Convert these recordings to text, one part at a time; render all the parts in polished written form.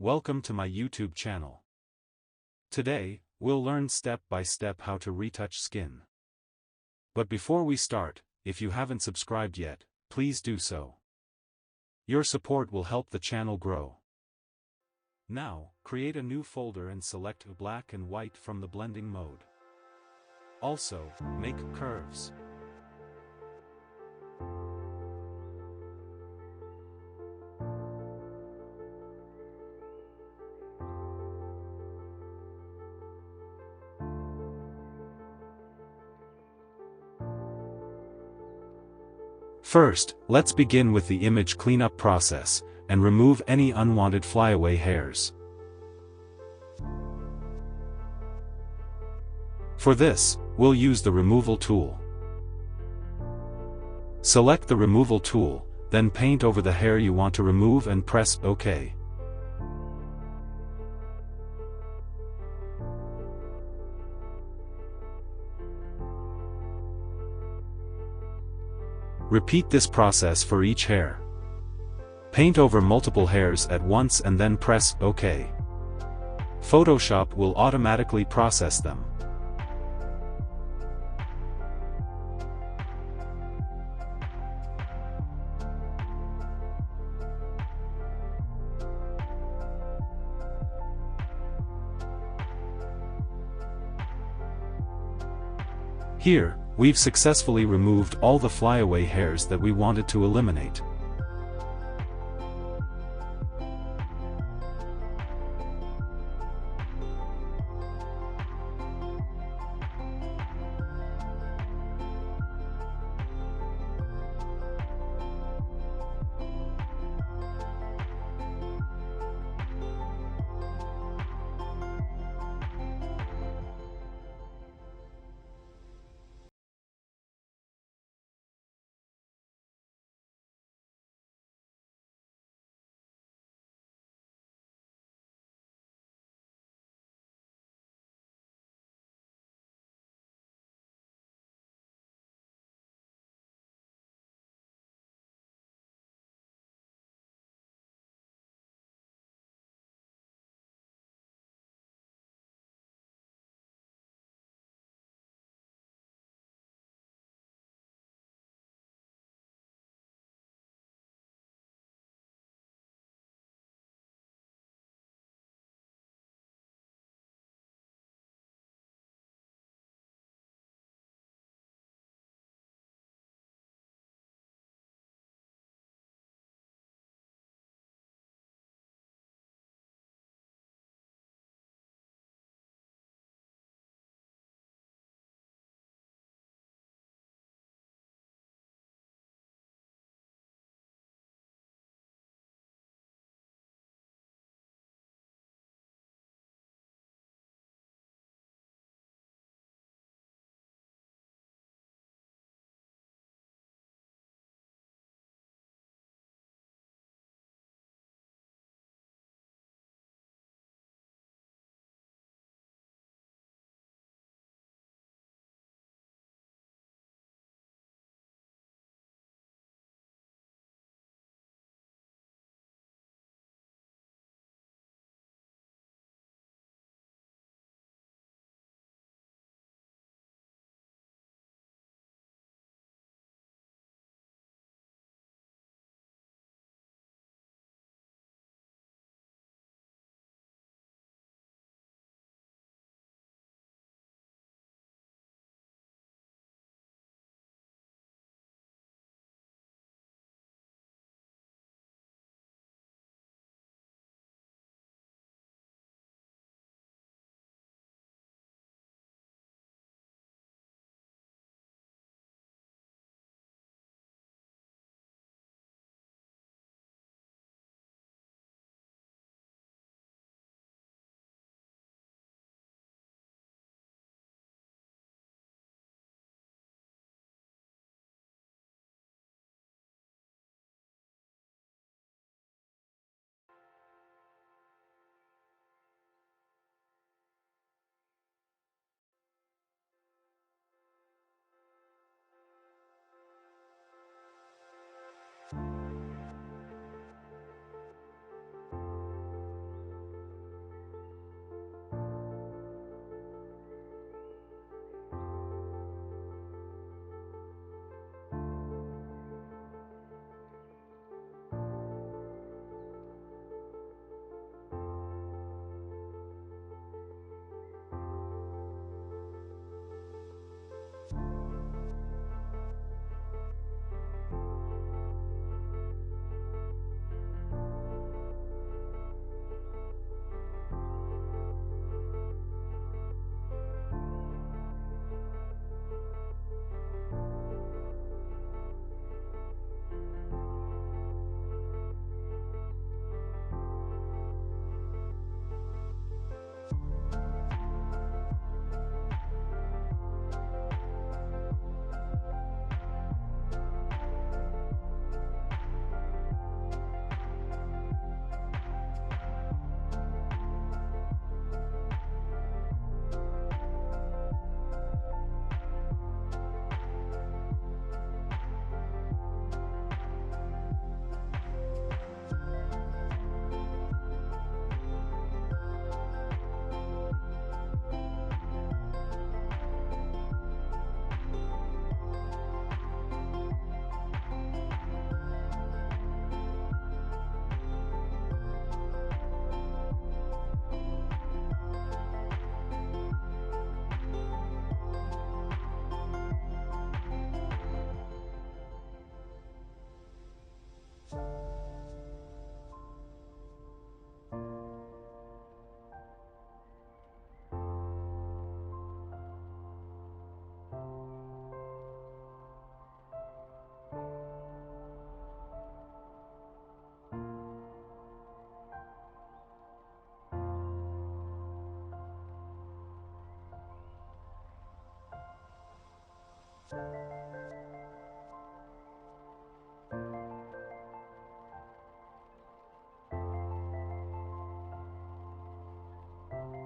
Welcome to my YouTube channel. Today, we'll learn step by step how to retouch skin. But before we start, if you haven't subscribed yet, please do so. Your support will help the channel grow. Now, create a new folder and select black and white from the blending mode. Also, make curves. First, let's begin with the image cleanup process, and remove any unwanted flyaway hairs. For this, we'll use the removal tool. Select the removal tool, then paint over the hair you want to remove and press OK. Repeat this process for each hair. Paint over multiple hairs at once and then press OK. Photoshop will automatically process them. Here, we've successfully removed all the flyaway hairs that we wanted to eliminate.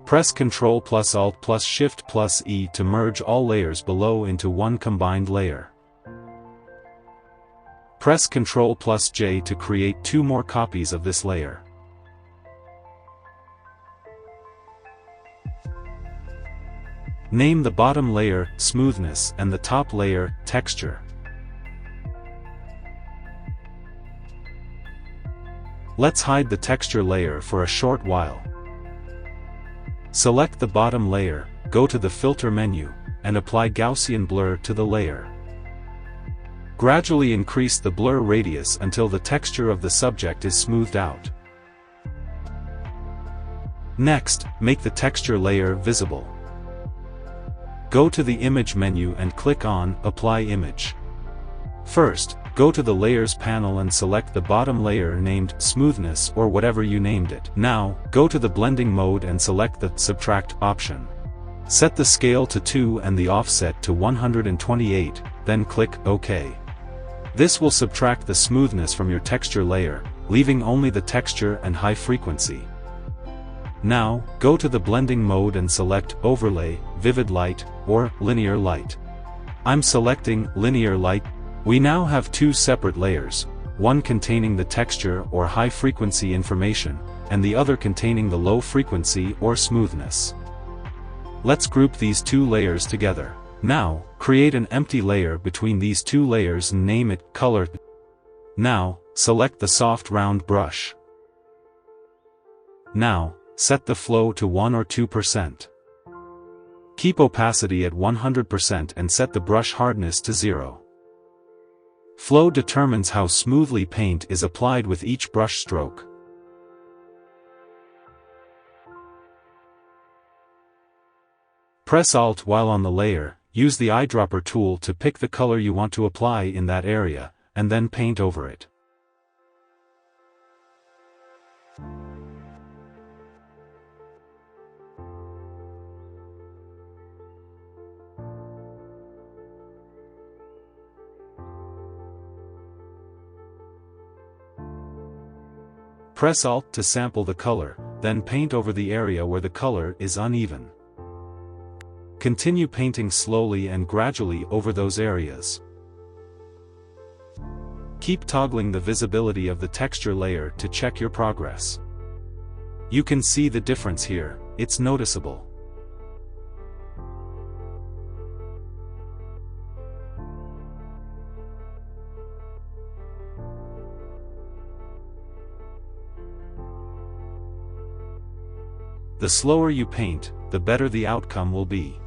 Press Ctrl plus Alt plus Shift plus E to merge all layers below into one combined layer. Press Ctrl plus J to create two more copies of this layer. Name the bottom layer Smoothness and the top layer Texture. Let's hide the texture layer for a short while. Select the bottom layer, go to the Filter menu, and apply Gaussian blur to the layer. Gradually increase the blur radius until the texture of the subject is smoothed out. Next, make the texture layer visible. Go to the Image menu and click on Apply Image. First, go to the Layers panel and select the bottom layer named Smoothness or whatever you named it. Now, go to the Blending mode and select the Subtract option. Set the scale to 2 and the offset to 128, then click OK. This will subtract the smoothness from your texture layer, leaving only the texture and high frequency. Now, go to the Blending mode and select Overlay, Vivid Light, or Linear Light. I'm selecting Linear Light. We now have two separate layers, one containing the texture or high frequency information, and the other containing the low frequency or smoothness. Let's group these two layers together. Now, create an empty layer between these two layers and name it Color. Now, select the soft round brush. Now, set the flow to 1 or 2%. Keep opacity at 100% and set the brush hardness to 0. Flow determines how smoothly paint is applied with each brush stroke. Press Alt while on the layer, use the eyedropper tool to pick the color you want to apply in that area, and then paint over it. Press Alt to sample the color, then paint over the area where the color is uneven. Continue painting slowly and gradually over those areas. Keep toggling the visibility of the texture layer to check your progress. You can see the difference here, it's noticeable. The slower you paint, the better the outcome will be.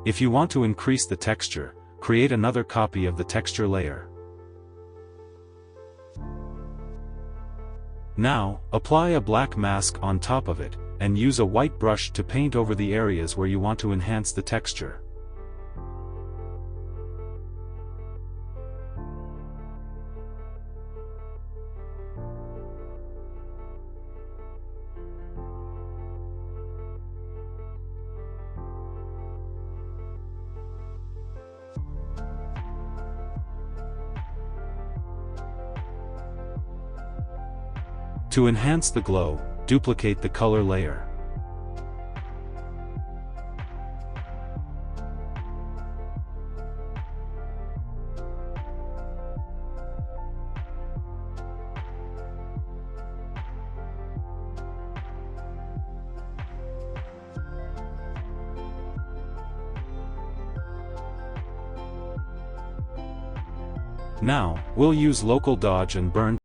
If you want to increase the texture, create another copy of the texture layer. Now, apply a black mask on top of it, and use a white brush to paint over the areas where you want to enhance the texture. To enhance the glow, duplicate the color layer. Now, we'll use local dodge and burn.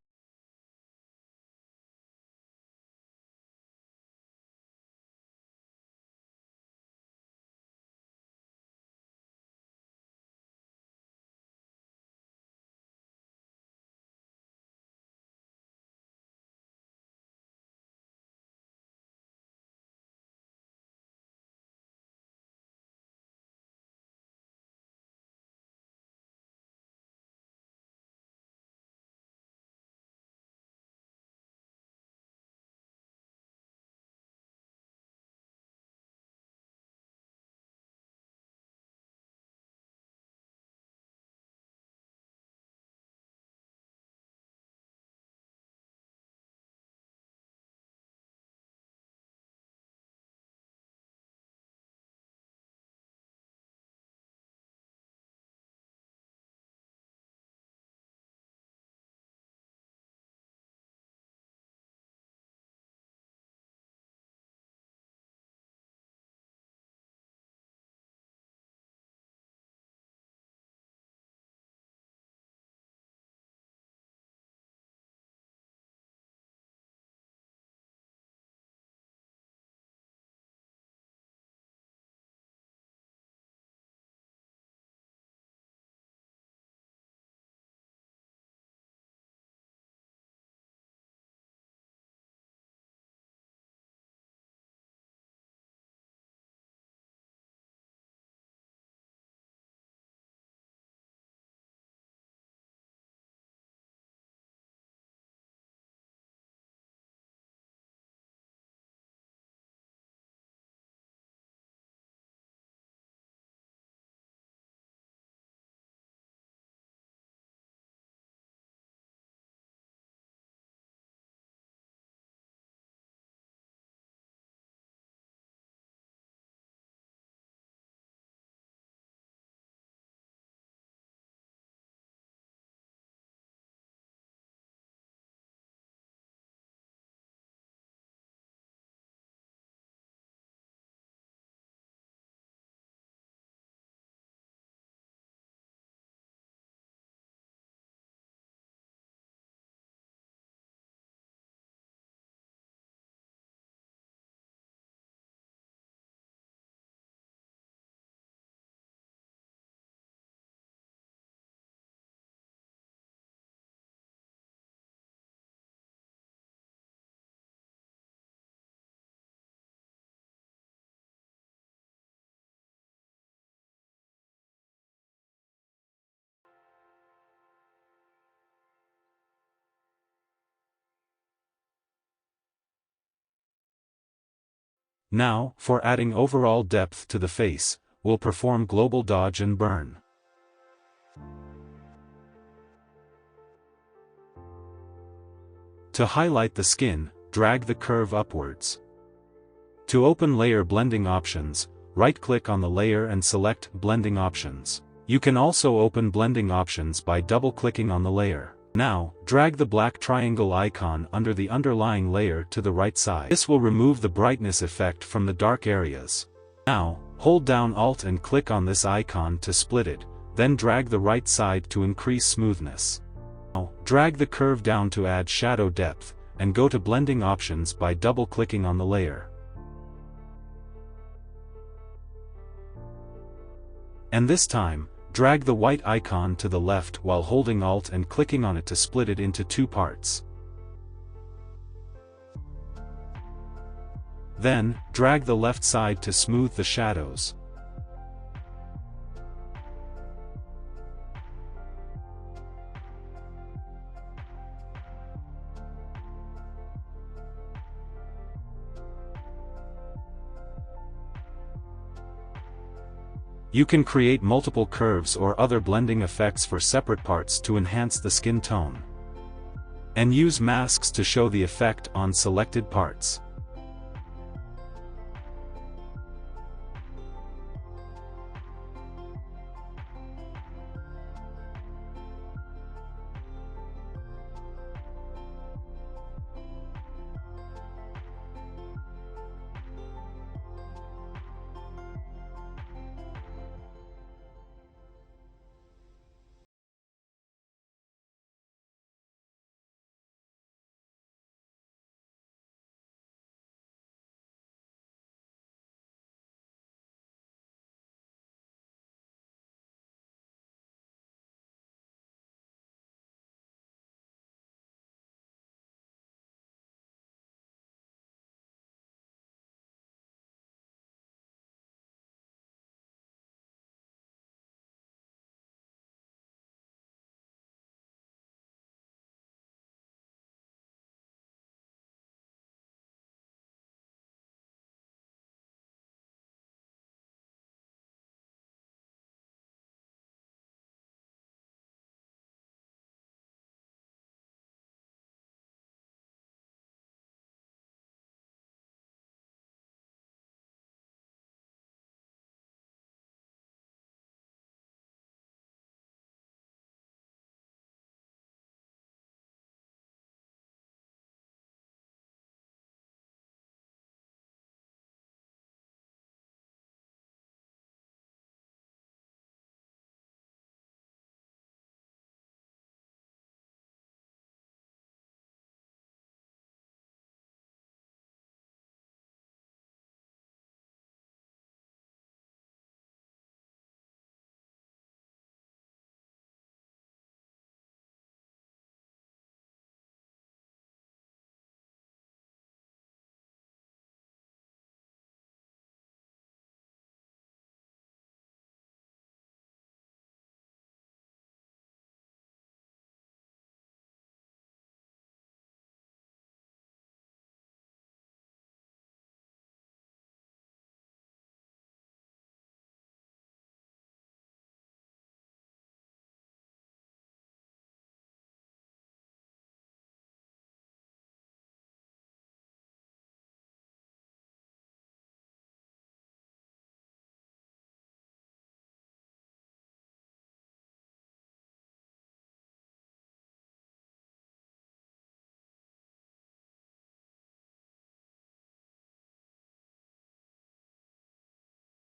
Now, for adding overall depth to the face, we'll perform global dodge and burn. To highlight the skin, drag the curve upwards. To open layer blending options, right-click on the layer and select Blending Options. You can also open blending options by double-clicking on the layer. Now, drag the black triangle icon under the underlying layer to the right side. This will remove the brightness effect from the dark areas. Now, hold down Alt and click on this icon to split it, then drag the right side to increase smoothness. Now, drag the curve down to add shadow depth, and go to blending options by double-clicking on the layer. And this time, drag the white icon to the left while holding Alt and clicking on it to split it into two parts. Then, drag the left side to smooth the shadows. You can create multiple curves or other blending effects for separate parts to enhance the skin tone. And use masks to show the effect on selected parts.